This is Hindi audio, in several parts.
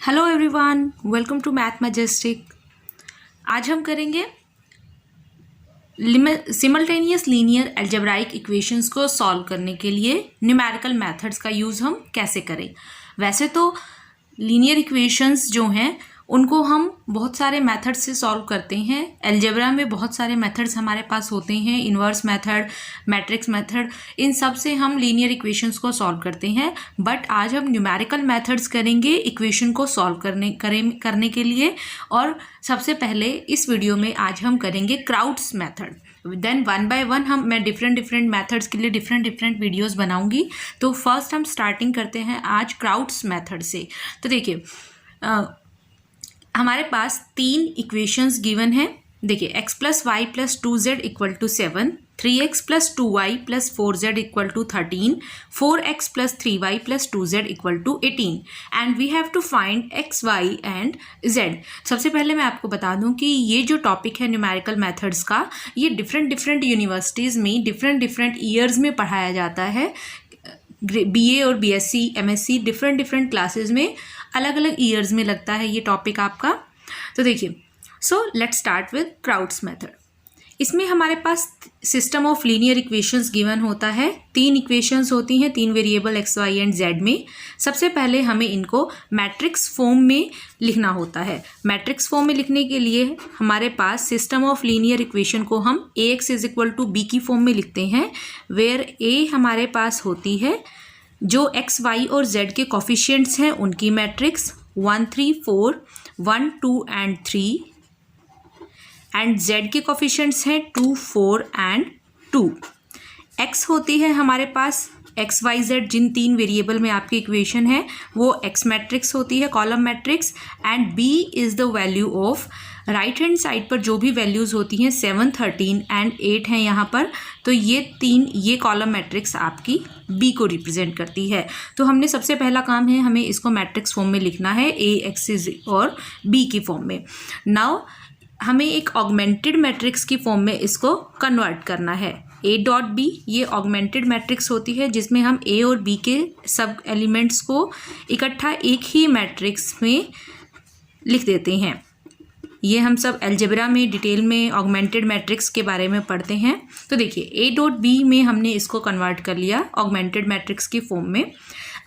Hello everyone, welcome to Math Majestic. आज हम करेंगे सिमल्टेनियस लीनियर अलजेब्राइक इक्वेशंस को सॉल्व करने के लिए न्यूमेरिकल मेथड्स का यूज़ हम कैसे करें। वैसे तो लीनियर इक्वेशंस जो हैं उनको हम बहुत सारे मेथड्स से सॉल्व करते हैं। अलजेब्रा में बहुत सारे मेथड्स हमारे पास होते हैं, इन्वर्स मेथड, मैट्रिक्स मेथड, इन सब से हम लीनियर इक्वेशंस को सॉल्व करते हैं। बट आज हम न्यूमेरिकल मेथड्स करेंगे इक्वेशन को सॉल्व करने के लिए। और सबसे पहले इस वीडियो में आज हम करेंगे Crout's method. Then one by one मैं डिफरेंट मेथड्स के लिए डिफरेंट वीडियोस बनाऊंगी। तो फर्स्ट हम स्टार्टिंग करते हैं आज क्राउड्स मेथड से। तो देखिए हमारे पास तीन इक्वेशंस गिवन है। देखिए x plus y plus 2z equal to 7, 3x plus 2y plus 4z equal to 13, 4x plus 3y plus 2z equal to 18 and we have to find x, y and z। सबसे पहले मैं आपको बता दूं कि ये जो टॉपिक है न्यूमेरिकल मेथड्स का, ये डिफरेंट यूनिवर्सिटीज़ में डिफरेंट ईयर्स में पढ़ाया जाता है। BA और BSc MSc डिफरेंट क्लासेस में अलग अलग ईयर्स में लगता है ये टॉपिक आपका। तो देखिए, so let's start with Crout's method. इसमें हमारे पास system of linear equations given होता है। तीन इक्वेशंस होती हैं, तीन variable x, y and z में। सबसे पहले हमें इनको मैट्रिक्स फॉर्म में लिखना होता है। मैट्रिक्स फॉर्म में लिखने के लिए हमारे पास सिस्टम ऑफ लीनियर इक्वेशन को हम ax is equal to b की फॉर्म में लिखते हैं, वेयर a हमारे पास होती है जो x, y और z के कोफिशिएंट्स हैं उनकी मैट्रिक्स 1 3 4 1 2 एंड 3 एंड z के कोफिशिएंट्स हैं 2 4 एंड 2। x होती है हमारे पास x, y, z जिन तीन वेरिएबल में आपकी इक्वेशन है वो x मैट्रिक्स होती है, column matrix. And b is the value of right hand side पर जो भी वैल्यूज़ होती हैं 7 13 एंड 8 हैं यहाँ पर। तो ये कॉलम मैट्रिक्स आपकी b को रिप्रेजेंट करती है। तो हमने सबसे पहला काम है हमें इसको मैट्रिक्स फॉर्म में लिखना है, ax और b की फॉर्म में। नाउ हमें एक ऑगमेंटेड मैट्रिक्स की फॉर्म में इसको कन्वर्ट करना है। a डॉट बी ये ऑगमेंटेड मैट्रिक्स होती है जिसमें हम a और b के सब एलिमेंट्स को इकट्ठा एक ही मैट्रिक्स में लिख देते हैं। ये हम सब अलजेब्रा में डिटेल में ऑगमेंटेड मैट्रिक्स के बारे में पढ़ते हैं। तो देखिए a डॉट बी में हमने इसको कन्वर्ट कर लिया ऑगमेंटेड मैट्रिक्स की फॉर्म में।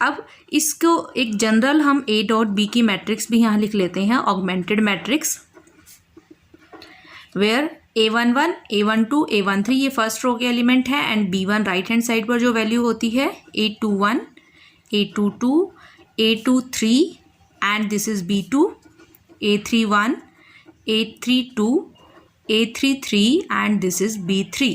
अब इसको एक जनरल हम a डॉट बी की मैट्रिक्स भी यहाँ लिख लेते हैं, augmented matrix, where a11 a12 a13 ये फर्स्ट रो के एलिमेंट है and b1 right hand side पर जो वैल्यू होती है a21 a22 a23 and this is b2 a31 a32 a33 and this is b3।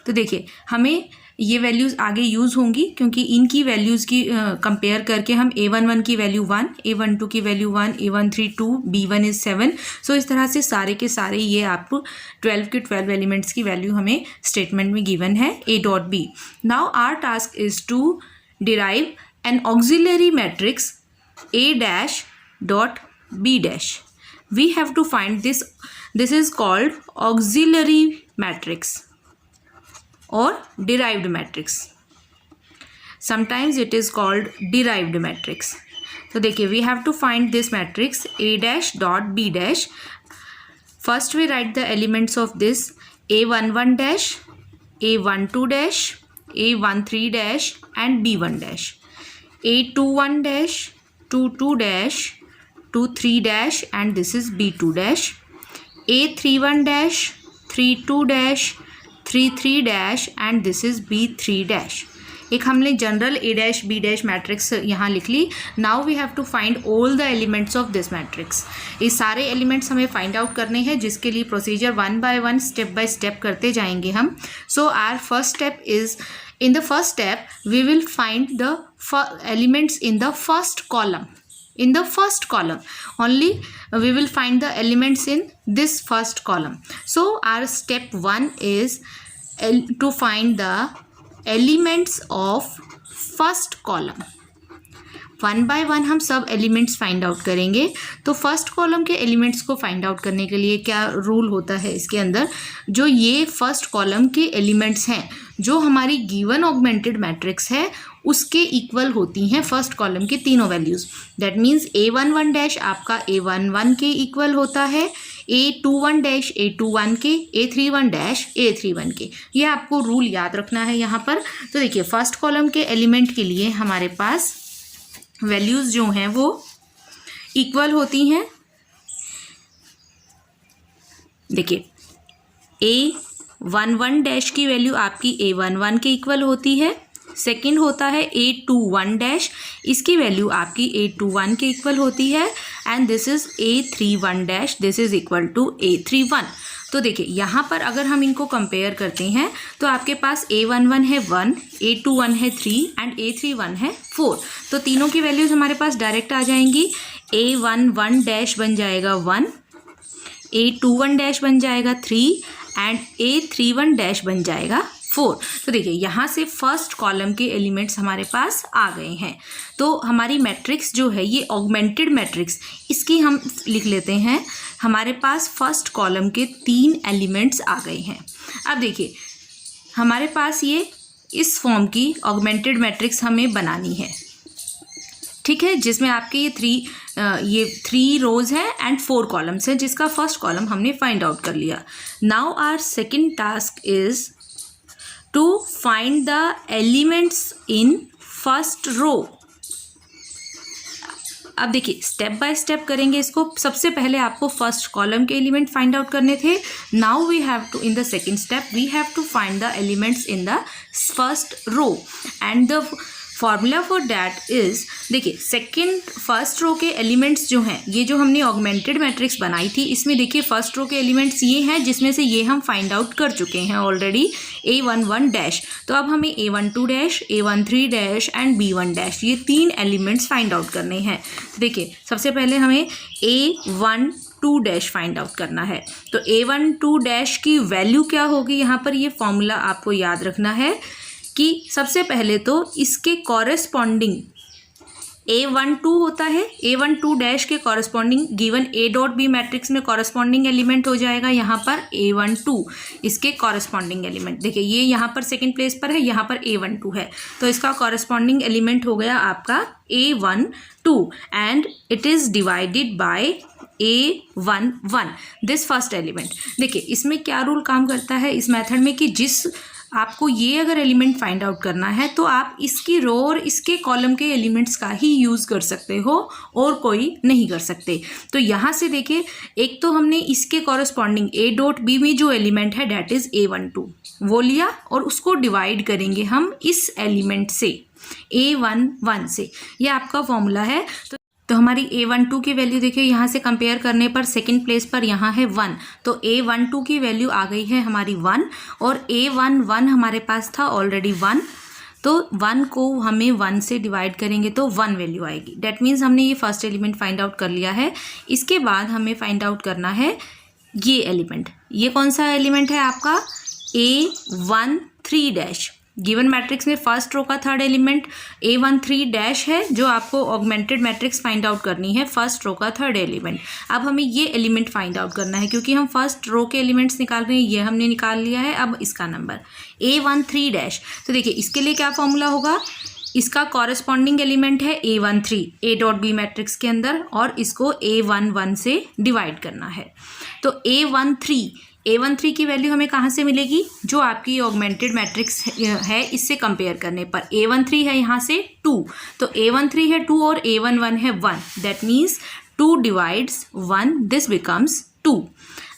तो देखिए हमें ये वैल्यूज़ आगे यूज़ होंगी क्योंकि इनकी वैल्यूज़ की कंपेयर करके हम a11 की वैल्यू 1, a12 की वैल्यू 1, a13 2, b1 इज़ 7। सो इस तरह से सारे के सारे ये आपको 12 के 12 एलिमेंट्स की वैल्यू हमें स्टेटमेंट में गिवन है a dot b. Now our task is to derive an auxiliary matrix a dash dot b dash. We have to find this is called auxiliary matrix or derived matrix. Sometimes it is called derived matrix. तो देखिए we have to find this matrix a dash dot b dash. First we write the elements of this a11 dash, a12 dash, a13 dash and b1 dash, a21 dash, 22 dash, 23 dash and this is b2 dash, a31 dash, 32 dash, 33 dash and this is b3 dash। एक हमने general a dash b dash matrix यहाँ लिख ली। Now we have to find all the elements of this matrix. ये सारे एलिमेंट्स हमें फाइंड आउट करने हैं जिसके लिए procedure one by one step by step करते जाएंगे हम। So our first step is, in the first step we will find the elements in the first column. In the first column only we will find the elements in this first column. So our step 1 is to find the elements of first column. One by one हम सब एलिमेंट्स फाइंड आउट करेंगे। तो फर्स्ट कॉलम के एलिमेंट्स को फाइंड आउट करने के लिए क्या रूल होता है इसके अंदर, जो ये फर्स्ट कॉलम के एलिमेंट्स हैं जो हमारी गिवन ऑगमेंटेड मैट्रिक्स है उसके इक्वल होती हैं फर्स्ट कॉलम के तीनों values. That means A11 dash आपका A11 के इक्वल होता है, A21 डैश A21 के, A31 डैश A31 के। ये आपको रूल याद रखना है यहाँ पर। तो देखिए फर्स्ट कॉलम के एलिमेंट के लिए हमारे पास वैल्यूज़ जो हैं वो इक्वल होती हैं। देखिए A11 डैश की वैल्यू आपकी A11 के इक्वल होती है। सेकंड होता है A21 डैश, इसकी वैल्यू आपकी A21 के इक्वल होती है। And this is A31 dash, this is equal to A31। तो देखिए यहाँ पर अगर हम इनको कंपेयर करते हैं तो आपके पास A11 है 1, A21 है 3 एंड A31 है 4। तो तीनों की वैल्यूज़ हमारे पास डायरेक्ट आ जाएंगी। A11 डैश बन जाएगा 1, A21 डैश बन जाएगा 3 एंड A31 डैश बन जाएगा 4। तो देखिए यहाँ से फर्स्ट कॉलम के एलिमेंट्स हमारे पास आ गए हैं। तो हमारी मैट्रिक्स जो है ये ऑगमेंटेड मैट्रिक्स, इसकी हम लिख लेते हैं। हमारे पास फर्स्ट कॉलम के 3 एलिमेंट्स आ गए हैं। अब देखिए हमारे पास ये इस फॉर्म की ऑगमेंटेड मैट्रिक्स हमें बनानी है, ठीक है, जिसमें आपके ये 3 रोज हैं एंड 4 कॉलम्स हैं, जिसका फर्स्ट कॉलम हमने फाइंड आउट कर लिया। Now our second task is to find the elements in first row. अब देखिए स्टेप बाय स्टेप करेंगे इसको। सबसे पहले आपको फर्स्ट कॉलम के एलिमेंट फाइंड आउट करने थे। Now we have to in the second step we have to find the elements in the first row and the formula for that is, देखिए फर्स्ट रो के एलिमेंट्स जो हैं, ये जो हमने ऑगमेंटेड मैट्रिक्स बनाई थी इसमें देखिए फर्स्ट रो के एलिमेंट्स ये हैं, जिसमें से ये हम फाइंड आउट कर चुके हैं ऑलरेडी, A11 डैश। तो अब हमें A12 dash, A13 dash and B1 dash, ये 3 एलिमेंट्स फाइंड आउट करने हैं। देखिए सबसे पहले हमें A12 डैश फाइंड आउट करना है। तो A12 डैश की वैल्यू क्या होगी, यहाँ पर ये फॉर्मूला आपको याद रखना है कि सबसे पहले तो इसके कॉरेस्पॉन्डिंग A12 होता है, A12 डैश के corresponding given A dot b matrix में कॉरेस्पॉन्डिंग एलिमेंट हो जाएगा यहाँ पर A12, इसके कॉरेस्पॉन्डिंग एलिमेंट। देखिए ये यहाँ पर सेकंड प्लेस पर है, यहाँ पर A12 है, तो इसका कॉरेस्पॉन्डिंग एलिमेंट हो गया आपका A12 and it is divided by A11, this first element. देखिए इसमें क्या रूल काम करता है इस मेथड में कि जिस आपको ये अगर एलिमेंट फाइंड आउट करना है तो आप इसकी रो और इसके कॉलम के एलिमेंट्स का ही यूज़ कर सकते हो और कोई नहीं कर सकते। तो यहाँ से देखिए एक तो हमने इसके कॉरेस्पॉन्डिंग A डॉट बी में जो एलिमेंट है डैट इज़ A12 वो लिया और उसको डिवाइड करेंगे हम इस एलिमेंट से A11 से, ये आपका फॉर्मूला है। तो हमारी A12 की वैल्यू देखिए यहाँ से कंपेयर करने पर सेकंड प्लेस पर यहाँ है 1, तो A12 की वैल्यू आ गई है हमारी 1 और A11 हमारे पास था ऑलरेडी 1, तो 1 को हमें 1 से डिवाइड करेंगे तो 1 वैल्यू आएगी। डैट मीन्स हमने ये फर्स्ट एलिमेंट फाइंड आउट कर लिया है। इसके बाद हमें फाइंड आउट करना है ये एलिमेंट। ये कौन सा एलिमेंट है आपका A13 डैश। गिवन मैट्रिक्स में फर्स्ट रो का थर्ड एलिमेंट A13 डैश है, जो आपको ऑगमेंटेड मैट्रिक्स फाइंड आउट करनी है, फर्स्ट रो का थर्ड एलिमेंट। अब हमें ये एलिमेंट फाइंड आउट करना है क्योंकि हम फर्स्ट रो के एलिमेंट्स निकाल रहे हैं, ये हमने निकाल लिया है। अब इसका नंबर A13 डैश, तो देखिए इसके लिए क्या फॉर्मूला होगा, इसका कॉरेस्पॉन्डिंग एलिमेंट है A13 A dot b matrix के अंदर और इसको A11 से डिवाइड करना है। तो A13 की वैल्यू हमें कहाँ से मिलेगी, जो आपकी ऑगमेंटेड मैट्रिक्स है इससे कंपेयर करने पर। A13 है यहाँ से 2, तो A13 है 2 और A11 है 1, that means 2 divides 1, this becomes 2।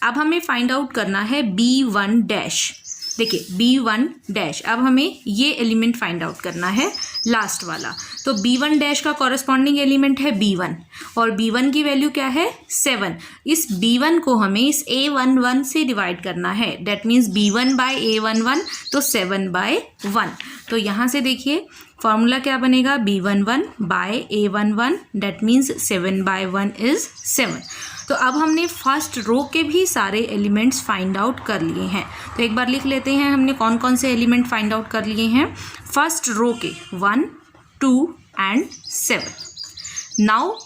अब हमें फाइंड आउट करना है B1 डैश। देखिए B1 डैश, अब हमें ये एलिमेंट फाइंड आउट करना है लास्ट वाला। तो B1 डैश का कॉरेस्पॉन्डिंग एलिमेंट है B1 और B1 की वैल्यू क्या है 7। इस B1 को हमें इस A11 से डिवाइड करना है, that means B1 bye A11, तो 7 बाय 1। तो यहाँ से देखिए फॉर्मूला क्या बनेगा, B11 by A11, that means 7 by 1 is 7। तो अब हमने फर्स्ट रो के भी सारे एलिमेंट्स फाइंड आउट कर लिए हैं। तो एक बार लिख लेते हैं हमने कौन कौन से एलिमेंट फाइंड आउट कर लिए हैं। फर्स्ट रो के 1, 2 and 7। Now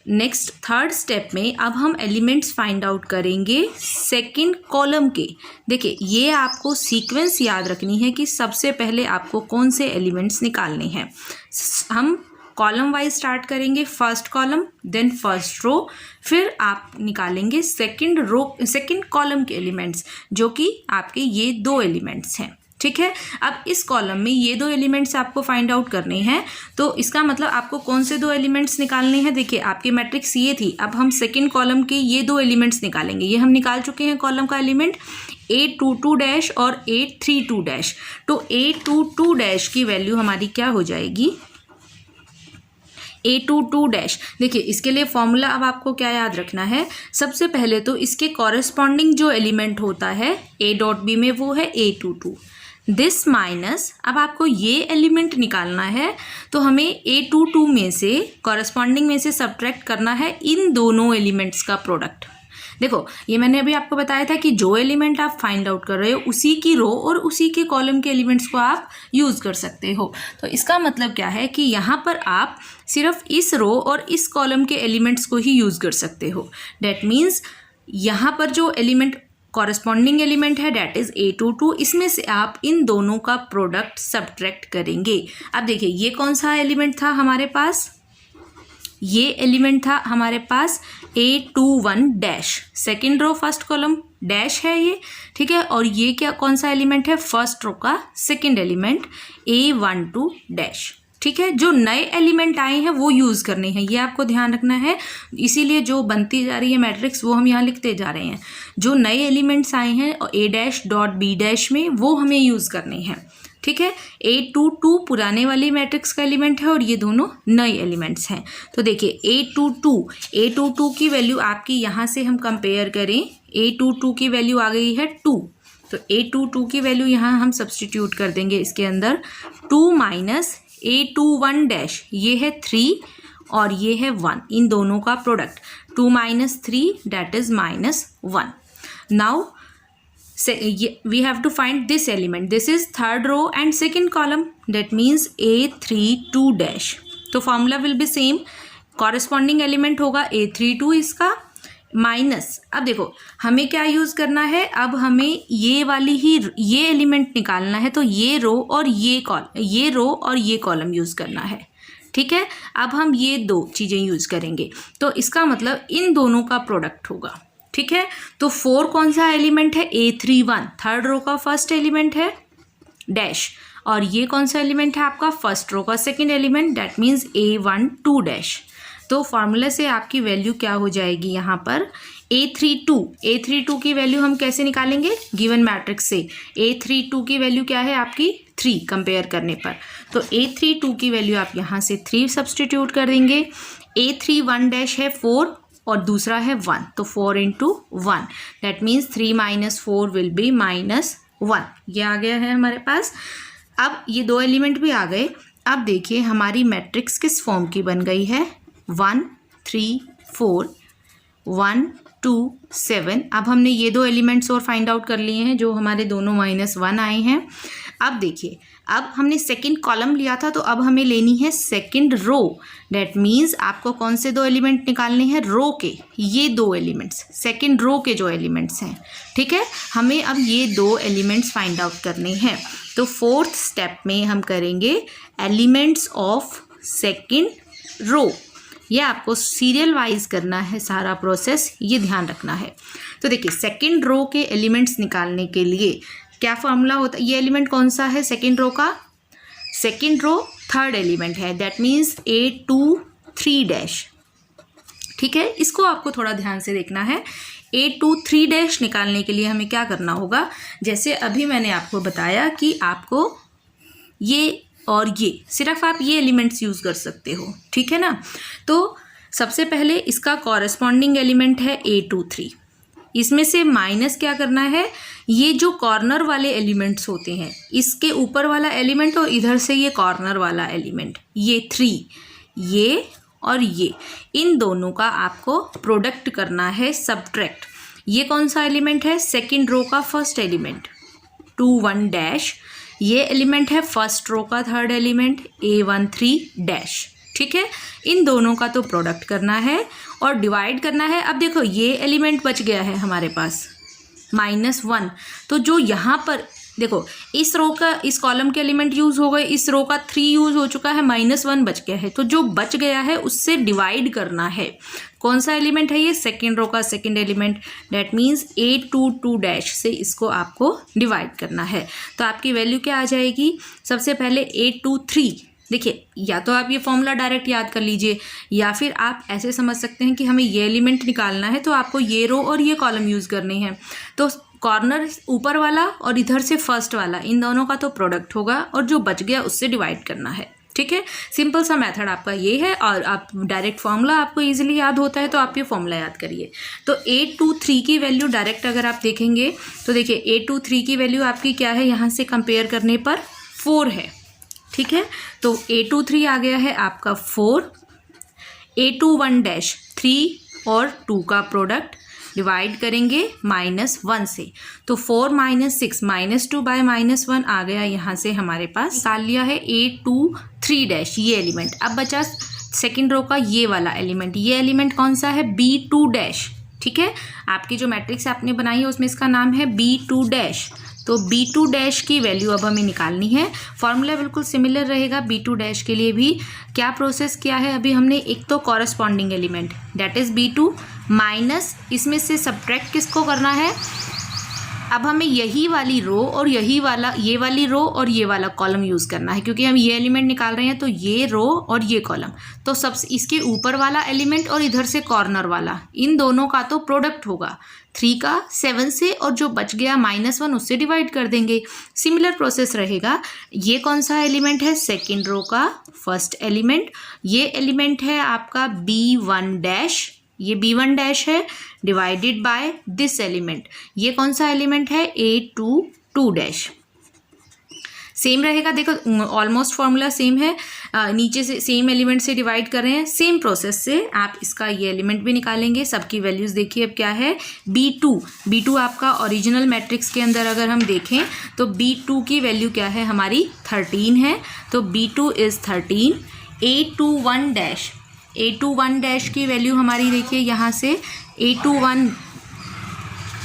next third step में अब हम एलिमेंट्स फाइंड आउट करेंगे सेकंड कॉलम के। देखिए ये आपको सीक्वेंस याद रखनी है कि सबसे पहले आपको कौन से एलिमेंट्स निकालने हैं। हम कॉलम वाइज स्टार्ट करेंगे, first column then first row, फिर आप निकालेंगे सेकंड कॉलम के एलिमेंट्स जो कि आपके ये दो एलिमेंट्स हैं। ठीक है, अब इस कॉलम में ये दो एलिमेंट्स आपको फाइंड आउट करने हैं, तो इसका मतलब आपको कौन से दो एलिमेंट्स निकालने हैं। देखिए आपकी मैट्रिक्स ये थी, अब हम सेकंड कॉलम के ये दो एलिमेंट्स निकालेंगे। ये हम निकाल चुके हैं कॉलम का एलिमेंट A22 और A32। तो A22 की वैल्यू हमारी क्या हो जाएगी, A22। देखिए इसके लिए फॉर्मूला अब आपको क्या याद रखना है, सबसे पहले तो इसके कॉरेस्पॉन्डिंग जो एलिमेंट होता है A.B में वो है A22 दिस माइनस, अब आपको ये एलिमेंट निकालना है तो हमें A22 में से कॉरेस्पॉन्डिंग में से सब्ट्रैक्ट करना है इन दोनों एलिमेंट्स का प्रोडक्ट। देखो ये मैंने अभी आपको बताया था कि जो एलिमेंट आप फाइंड आउट कर रहे हो उसी की रो और उसी के कॉलम के एलिमेंट्स को आप यूज़ कर सकते हो। तो इसका मतलब क्या है कि यहाँ पर आप सिर्फ इस रो और इस कॉलम के एलिमेंट्स को ही यूज़ कर सकते हो। डैट मीन्स यहाँ पर जो एलिमेंट कॉरेस्पॉन्डिंग एलिमेंट है डैट इज़ A22, इसमें से आप इन दोनों का प्रोडक्ट सब्ट्रैक्ट करेंगे। अब देखिए ये कौन सा एलिमेंट था हमारे पास, ये एलिमेंट था हमारे पास A21, second row first column dash है ये, ठीक है। और ये क्या कौन सा एलिमेंट है, फर्स्ट रो का सेकेंड एलिमेंट A12। ठीक है, जो नए एलिमेंट आए हैं वो यूज़ करने हैं, ये आपको ध्यान रखना है। इसीलिए जो बनती जा रही है मैट्रिक्स वो हम यहाँ लिखते जा रहे हैं। जो नए एलिमेंट्स आए हैं A'.B' में वो हमें यूज़ करने हैं। ठीक है, A22 पुराने वाली मैट्रिक्स का एलिमेंट है और ये दोनों नए एलिमेंट्स हैं। तो देखिए A22 की वैल्यू आपकी यहाँ से हम कंपेयर करें, A22 की वैल्यू आ गई है 2, तो A22 की वैल्यू यहाँ हम सब्सटीट्यूट कर देंगे इसके अंदर। 2 माइनस A21 ये है 3 और ये है 1, इन दोनों का product 2 minus 3 that is -1। Now we have to find this element, this is third row and second column, that means A32। तो formula will be same, corresponding element होगा A32 इसका माइनस, अब देखो हमें क्या यूज़ करना है, अब हमें ये वाली ही ये एलिमेंट निकालना है, तो ये रो और ये कॉलम यूज़ करना है। ठीक है, अब हम ये दो चीज़ें यूज़ करेंगे तो इसका मतलब इन दोनों का प्रोडक्ट होगा। ठीक है, तो 4 कौन सा एलिमेंट है, A31 थर्ड रो का फर्स्ट एलिमेंट है डैश, और ये कौन सा एलिमेंट है आपका फर्स्ट रो का second element, that means A12। तो फार्मूला से आपकी वैल्यू क्या हो जाएगी यहाँ पर, A32 की वैल्यू हम कैसे निकालेंगे, गिवन मैट्रिक्स से। A32 की वैल्यू क्या है आपकी 3 कंपेयर करने पर, तो A32 की वैल्यू आप यहाँ से 3 सब्सटीट्यूट कर देंगे। A31 है 4 और दूसरा है 1, तो 4 × 1 दैट मीन्स 3 - 4 विल बी -1, ये आ गया है हमारे पास। अब ये दो एलिमेंट भी आ गए। अब देखिए हमारी मैट्रिक्स किस फॉर्म की बन गई है, 1 3 4 1 2 7। अब हमने ये दो एलिमेंट्स और फाइंड आउट कर लिए हैं जो हमारे दोनों -1 आए हैं। अब देखिए अब हमने सेकंड कॉलम लिया था तो अब हमें लेनी है सेकंड रो, डैट मीन्स आपको कौन से दो एलिमेंट निकालने हैं, रो के ये दो एलिमेंट्स, सेकंड रो के जो एलिमेंट्स हैं। ठीक है, हमें अब ये दो एलिमेंट्स फाइंड आउट करने हैं। तो फोर्थ स्टेप में हम करेंगे एलिमेंट्स ऑफ सेकंड रो, ये आपको सीरियल वाइज करना है सारा प्रोसेस, ये ध्यान रखना है। तो देखिए सेकंड रो के एलिमेंट्स निकालने के लिए क्या फॉर्मूला होता है, ये एलिमेंट कौन सा है सेकंड रो का, सेकंड रो थर्ड एलिमेंट है, दैट मीन्स A23। ठीक है, इसको आपको थोड़ा ध्यान से देखना है। A23 निकालने के लिए हमें क्या करना होगा, जैसे अभी मैंने आपको बताया कि आपको ये और ये सिर्फ आप ये एलिमेंट्स यूज़ कर सकते हो। ठीक है ना, तो सबसे पहले इसका कॉरेस्पॉन्डिंग एलिमेंट है A23, इसमें से माइनस क्या करना है, ये जो कॉर्नर वाले एलिमेंट्स होते हैं इसके ऊपर वाला एलिमेंट और इधर से ये कॉर्नर वाला एलिमेंट, ये 3 ये और ये, इन दोनों का आपको प्रोडक्ट करना है सब्ट्रैक्ट। ये कौन सा एलिमेंट है, सेकंड रो का फर्स्ट एलिमेंट 21 ये एलिमेंट है फर्स्ट रो का थर्ड एलिमेंट A13। ठीक है, इन दोनों का तो प्रोडक्ट करना है और डिवाइड करना है। अब देखो ये एलिमेंट बच गया है हमारे पास -1, तो जो यहाँ पर देखो इस रो का, इस कॉलम के एलिमेंट यूज़ हो गए, इस रो का 3 यूज़ हो चुका है, -1 बच गया है, तो जो बच गया है उससे डिवाइड करना है। कौन सा एलिमेंट है ये? सेकेंड रो का second element, that means A22 से इसको आपको डिवाइड करना है। तो आपकी वैल्यू क्या आ जाएगी? सबसे पहले 823। देखिए या तो आप ये फॉर्मूला डायरेक्ट याद कर लीजिए या फिर आप ऐसे समझ सकते हैं कि हमें ये एलिमेंट निकालना है तो आपको ये रो और ये कॉलम यूज़ करनी है। तो कॉर्नर ऊपर वाला और इधर से फर्स्ट वाला, इन दोनों का तो प्रोडक्ट होगा और जो बच गया उससे डिवाइड करना है। ठीक है, सिंपल सा मेथड आपका ये है और आप डायरेक्ट फॉर्मूला आपको इजीली याद होता है तो आप ये फॉर्मूला याद करिए। तो 823 की वैल्यू डायरेक्ट अगर आप देखेंगे तो देखिए 823 की वैल्यू आपकी क्या है, यहाँ से कंपेयर करने पर 4 है। ठीक है, तो 823 आ गया है आपका 4, 821 3 और 2 का प्रोडक्ट डिवाइड करेंगे -1 से, तो 4 - 6 -2 बाय -1 आ गया यहाँ से हमारे पास। निकाल लिया है 823 ये एलिमेंट। अब बचा सेकेंड रो का ये वाला एलिमेंट, ये एलिमेंट कौन सा है? B2। ठीक है, आपकी जो मैट्रिक्स आपने बनाई है उसमें इसका नाम है B2। तो B2 की वैल्यू अब हमें निकालनी है। फॉर्मूला बिल्कुल सिमिलर रहेगा B2 के लिए भी। क्या प्रोसेस किया है अभी हमने? एक तो corresponding element that is B2 minus इसमें से सब्ट्रैक्ट किसको करना है? अब हमें यही वाली रो और यही वाला, ये वाली रो और ये वाला कॉलम यूज़ करना है क्योंकि हम ये एलिमेंट निकाल रहे हैं। तो ये रो और ये कॉलम, तो सबसे इसके ऊपर वाला एलिमेंट और इधर से कॉर्नर वाला, इन दोनों का तो प्रोडक्ट होगा 3 का 7 से, और जो बच गया -1 उससे डिवाइड कर देंगे। सिमिलर प्रोसेस रहेगा। ये कौन सा एलिमेंट है? सेकेंड रो का फर्स्ट एलिमेंट। ये एलिमेंट है आपका B1। ये B1 है डिवाइडेड बाय दिस एलिमेंट। ये कौन सा एलिमेंट है? A22। सेम रहेगा, देखो ऑलमोस्ट फॉर्मूला सेम है। नीचे से सेम एलिमेंट से डिवाइड कर रहे हैं, सेम प्रोसेस से आप इसका ये एलिमेंट भी निकालेंगे। सबकी वैल्यूज़ देखिए अब क्या है? B2 आपका ओरिजिनल मैट्रिक्स के अंदर अगर हम देखें तो B2 की वैल्यू क्या है हमारी? 13 है। तो B2 इज़ 13। A21 की वैल्यू हमारी देखिए यहाँ से A21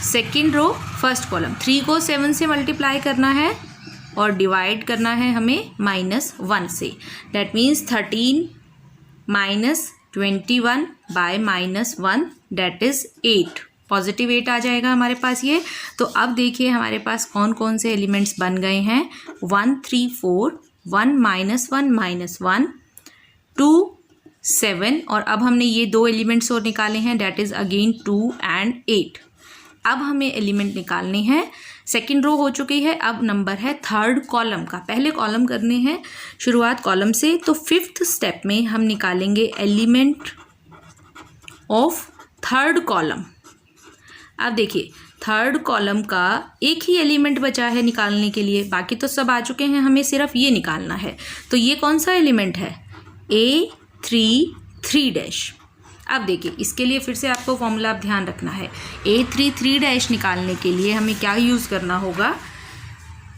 second row first column, 3 को 7 से मल्टीप्लाई करना है और डिवाइड करना है हमें -1 से। That means 13 - 21 by -1 that is 8। Positive 8 आ जाएगा हमारे पास ये। तो अब देखिए हमारे पास कौन कौन से एलिमेंट्स बन गए हैं? 1 3 4, 1 -1 -1, 2 7, और अब हमने ये 2 एलिमेंट्स और निकाले हैं डैट इज़ अगेन 2 and 8। अब हमें एलिमेंट निकालने हैं। सेकेंड रो हो चुकी है, अब नंबर है थर्ड कॉलम का। पहले कॉलम करने हैं शुरुआत कॉलम से, तो 5th स्टेप में हम निकालेंगे एलिमेंट ऑफ थर्ड कॉलम। अब देखिए थर्ड कॉलम का एक ही एलिमेंट बचा है निकालने के लिए, बाकी तो सब आ चुके हैं, हमें सिर्फ ये निकालना है। तो ये कौन सा एलिमेंट है? A33। अब देखिए इसके लिए फिर से आपको फॉर्मूला आप ध्यान रखना है। A33 निकालने के लिए हमें क्या यूज़ करना होगा?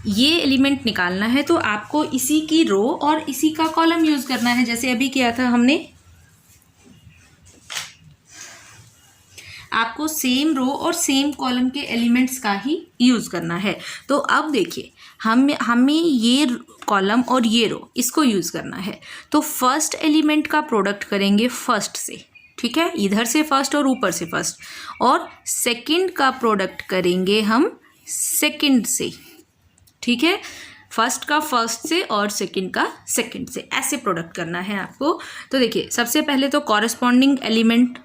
ये एलिमेंट निकालना है तो आपको इसी की रो और इसी का कॉलम यूज़ करना है, जैसे अभी किया था हमने। आपको सेम रो और सेम कॉलम के एलिमेंट्स का ही यूज़ करना है। तो अब देखिए हमें ये कॉलम और ये रो इसको यूज़ करना है। तो फर्स्ट एलिमेंट का प्रोडक्ट करेंगे फर्स्ट से, ठीक है, इधर से फर्स्ट और ऊपर से फर्स्ट, और सेकंड का प्रोडक्ट करेंगे हम सेकंड से, ठीक है, फर्स्ट का फर्स्ट से और सेकंड का सेकंड से, ऐसे प्रोडक्ट करना है आपको। तो देखिए सबसे पहले तो कॉरस्पॉन्डिंग एलिमेंट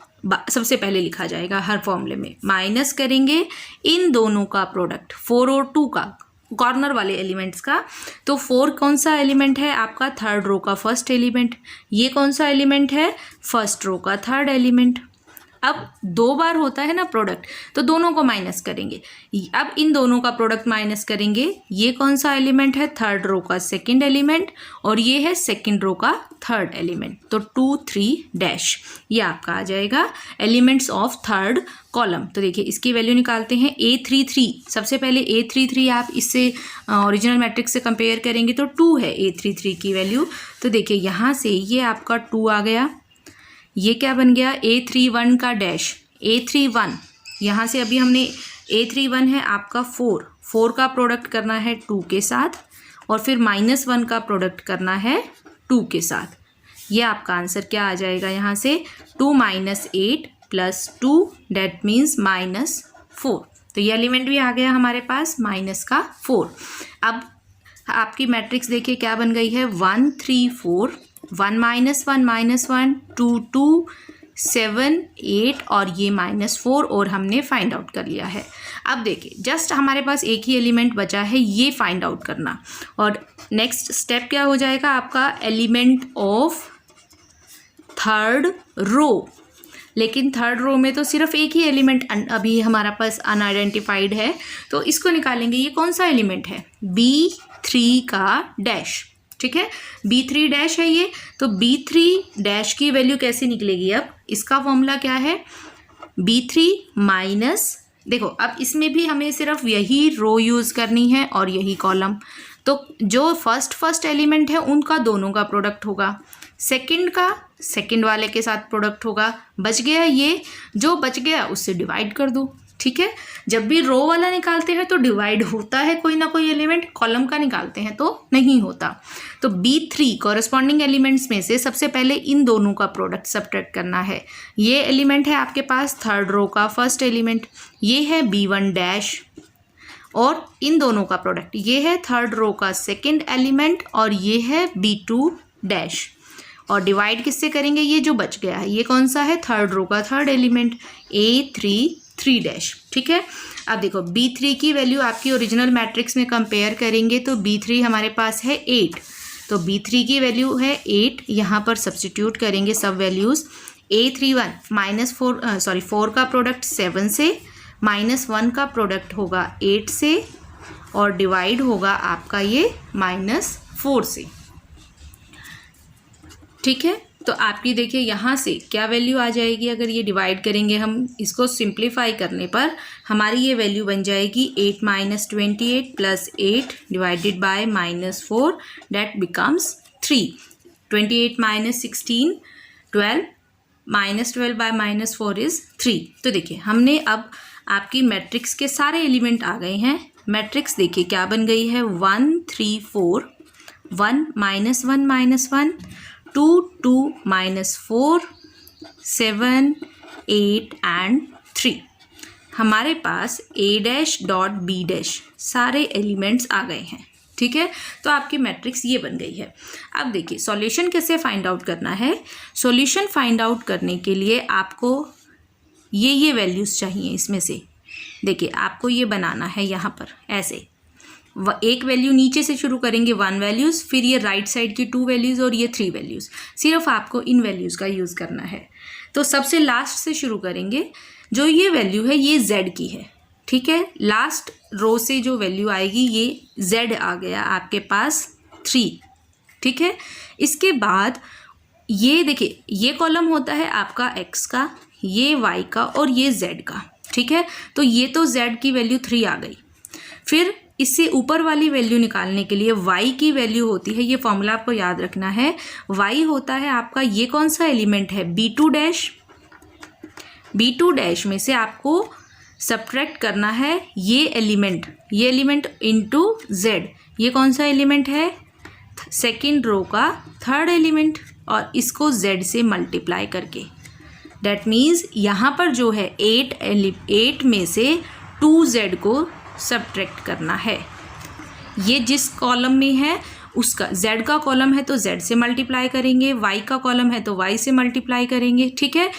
सबसे पहले लिखा जाएगा हर फॉर्मूले में, माइनस करेंगे इन दोनों का प्रोडक्ट 4 और 2 का, कॉर्नर वाले एलिमेंट्स का। तो 4 कौन सा एलिमेंट है आपका? थर्ड रो का फर्स्ट एलिमेंट। ये कौन सा एलिमेंट है? फर्स्ट रो का थर्ड एलिमेंट। अब 2 बार होता है ना प्रोडक्ट, तो दोनों को माइनस करेंगे। अब इन दोनों का प्रोडक्ट माइनस करेंगे। ये कौन सा एलिमेंट है? थर्ड रो का सेकंड एलिमेंट, और ये है सेकंड रो का थर्ड एलिमेंट। तो 2 3 डैश ये आपका आ जाएगा एलिमेंट्स ऑफ थर्ड कॉलम। तो देखिए इसकी वैल्यू निकालते हैं। A33 सबसे पहले A33 आप इससे ओरिजिनल मैट्रिक्स से कंपेयर करेंगे तो 2 है A33 की वैल्यू। तो देखिए यहाँ से ये आपका 2 आ गया। ये क्या बन गया? A31 का डैश, A31 यहाँ से अभी हमने A31 है आपका 4 का प्रोडक्ट करना है 2 के साथ, और फिर -1 का प्रोडक्ट करना है 2 के साथ। ये आपका आंसर क्या आ जाएगा यहाँ से? 2 - 8 + 2 डेट मीन्स -4। तो ये एलिमेंट भी आ गया हमारे पास -4। अब आपकी मैट्रिक्स देखिए क्या बन गई है? 1 3 4, 1 - 1 -1, 2 2 7 8 और ये -4, और हमने फाइंड आउट कर लिया है। अब देखिए जस्ट हमारे पास एक ही एलिमेंट बचा है ये फाइंड आउट करना, और नेक्स्ट स्टेप क्या हो जाएगा आपका? Element of third row. लेकिन थर्ड रो में तो सिर्फ एक ही एलिमेंट अभी हमारा पास अनआइडेंटिफाइड है, तो इसको निकालेंगे। ये कौन सा एलिमेंट है? B3 का डैश, ठीक है, B3 डैश है ये। तो B3 डैश की वैल्यू कैसे निकलेगी? अब इसका फॉर्मूला क्या है? B3 माइनस, देखो अब इसमें भी हमें सिर्फ यही रो यूज़ करनी है और यही कॉलम। तो जो फर्स्ट एलिमेंट है उनका दोनों का प्रोडक्ट होगा, सेकंड का सेकंड वाले के साथ प्रोडक्ट होगा। बच गया ये, जो बच गया उससे डिवाइड कर दो, ठीक है। जब भी रो वाला निकालते हैं तो डिवाइड होता है कोई ना कोई एलिमेंट, कॉलम का निकालते हैं तो नहीं होता। तो B3 कॉरस्पॉन्डिंग एलिमेंट्स में से सबसे पहले इन दोनों का प्रोडक्ट सब्ट्रैक्ट करना है। ये एलिमेंट है आपके पास थर्ड रो का फर्स्ट एलिमेंट, ये है B1 डैश, और इन दोनों का प्रोडक्ट ये है थर्ड रो का सेकेंड एलिमेंट, और ये है B2 डैश। और डिवाइड किससे करेंगे? ये जो बच गया है ये कौन सा है? थर्ड रो का थर्ड एलिमेंट A3 डैश, ठीक है। अब देखो B3 की वैल्यू आपकी ओरिजिनल मैट्रिक्स में कंपेयर करेंगे तो B3 हमारे पास है 8, तो B3 की वैल्यू है 8। यहाँ पर सब्स्टिट्यूट करेंगे सब वैल्यूज़। A31 4 का प्रोडक्ट 7 से, -1 का प्रोडक्ट होगा 8 से, और डिवाइड होगा आपका ये -4 से, ठीक है। तो आपकी देखिए यहाँ से क्या वैल्यू आ जाएगी? अगर ये डिवाइड करेंगे हम इसको सिंप्लीफाई करने पर हमारी ये वैल्यू बन जाएगी 8 - 28 + 8 divided by -4 that becomes 3। 28 - 16 12, -12 by -4 is 3। तो देखिए हमने अब आपकी मैट्रिक्स के सारे एलिमेंट आ गए हैं। मैट्रिक्स देखिए क्या बन गई है? 1 3 4, 1 -1 -1, 2 2 -4, 7 8 एंड 3। हमारे पास A'.B' सारे एलिमेंट्स आ गए हैं, ठीक है। तो आपकी मैट्रिक्स ये बन गई है। अब देखिए सॉल्यूशन कैसे फाइंड आउट करना है। सॉल्यूशन फाइंड आउट करने के लिए आपको ये वैल्यूज़ चाहिए। इसमें से देखिए आपको ये बनाना है यहाँ पर ऐसे, एक वैल्यू नीचे से शुरू करेंगे 1 वैल्यूज़, फिर ये राइट साइड की 2 वैल्यूज़ और ये 3 वैल्यूज़। सिर्फ आपको इन वैल्यूज़ का यूज़ करना है। तो सबसे लास्ट से शुरू करेंगे। जो ये वैल्यू है ये Z की है, ठीक है। लास्ट रो से जो वैल्यू आएगी ये Z आ गया आपके पास 3, ठीक है। इसके बाद ये देखिए ये कॉलम होता है आपका X का, ये Y का और ये Z का, ठीक है। तो ये तो Z की वैल्यू 3 आ गई। फिर इससे ऊपर वाली वैल्यू निकालने के लिए y की वैल्यू होती है, ये फॉर्मूला आपको याद रखना है। y होता है आपका ये कौन सा एलिमेंट है? B2 dash. B2 डैश में से आपको सब्ट्रैक्ट करना है ये एलिमेंट इनटू z। ये कौन सा एलिमेंट है? सेकेंड रो का थर्ड एलिमेंट, और इसको z से मल्टीप्लाई करके। डैट मीन्स यहाँ पर जो है 8 में से 2z को सब्ट्रैक्ट करना है। ये जिस कॉलम में है उसका z का कॉलम है तो z से मल्टीप्लाई करेंगे, y का कॉलम है तो y से मल्टीप्लाई करेंगे, ठीक है।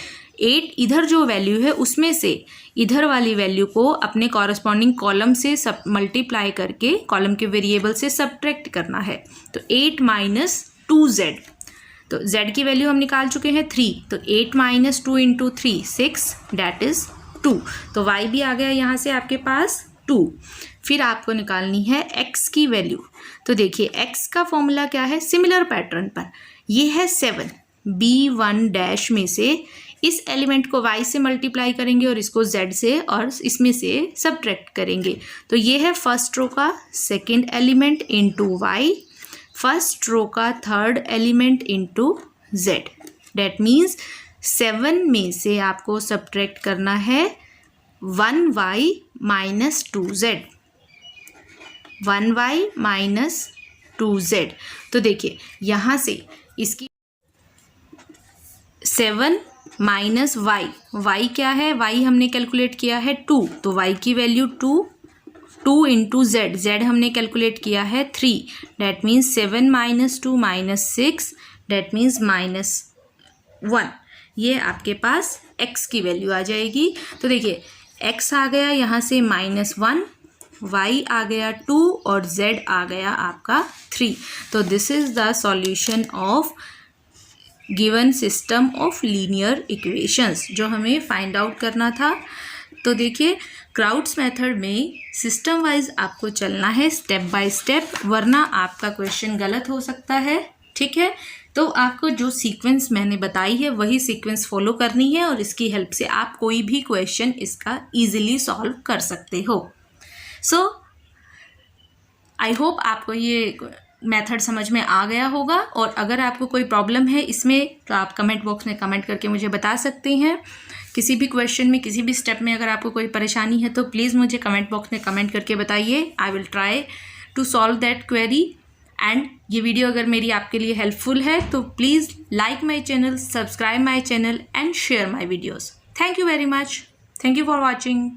8 इधर जो वैल्यू है उसमें से इधर वाली वैल्यू को अपने कॉरस्पॉन्डिंग कॉलम से सब मल्टीप्लाई करके कॉलम के वेरिएबल से सब्ट्रैक्ट करना है। तो 8 - 2z, तो z की वैल्यू हम निकाल चुके हैं 3, तो 8 माइनस 2 इंटू 3 6, डैट इज़ 2। तो y भी आ गया यहाँ से आपके पास 2। फिर आपको निकालनी है x की वैल्यू। तो देखिए x का फॉर्मूला क्या है, सिमिलर पैटर्न पर ये है 7, b1 डैश में से इस एलिमेंट को y से मल्टीप्लाई करेंगे और इसको z से और इसमें से सब्ट्रैक्ट करेंगे। तो ये है फर्स्ट रो का second element into y, first row का third element into z। That means 7 में से आपको सब्ट्रैक्ट करना है 1y minus 2z, 1y minus 2z। तो देखिए यहाँ से इसकी 7 माइनस y क्या है, y हमने कैलकुलेट किया है 2, तो y की वैल्यू 2 इंटू z हमने कैलकुलेट किया है 3, that means 7 minus 2 minus 6, that means -1। ये आपके पास x की वैल्यू आ जाएगी। तो देखिए x आ गया यहाँ से -1, y आ गया 2 और z आ गया आपका 3। तो this is the solution of given system of linear equations जो हमें फाइंड आउट करना था। तो देखिए क्राउड्स मेथड में सिस्टम वाइज आपको चलना है स्टेप बाय स्टेप, वरना आपका क्वेश्चन गलत हो सकता है। ठीक है, तो आपको जो सीक्वेंस मैंने बताई है वही सीक्वेंस फॉलो करनी है और इसकी हेल्प से आप कोई भी क्वेश्चन इसका ईजिली सॉल्व कर सकते हो। सो आई होप आपको ये मेथड समझ में आ गया होगा, और अगर आपको कोई प्रॉब्लम है इसमें तो आप कमेंट बॉक्स में कमेंट करके मुझे बता सकते हैं। किसी भी क्वेश्चन में, किसी भी स्टेप में अगर आपको कोई परेशानी है तो प्लीज़ मुझे कमेंट बॉक्स में कमेंट करके बताइए। I will try to solve that query. And ये वीडियो अगर मेरी आपके लिए हेल्पफुल है तो please like my channel, subscribe my channel and share my videos. Thank you very much. Thank you for watching.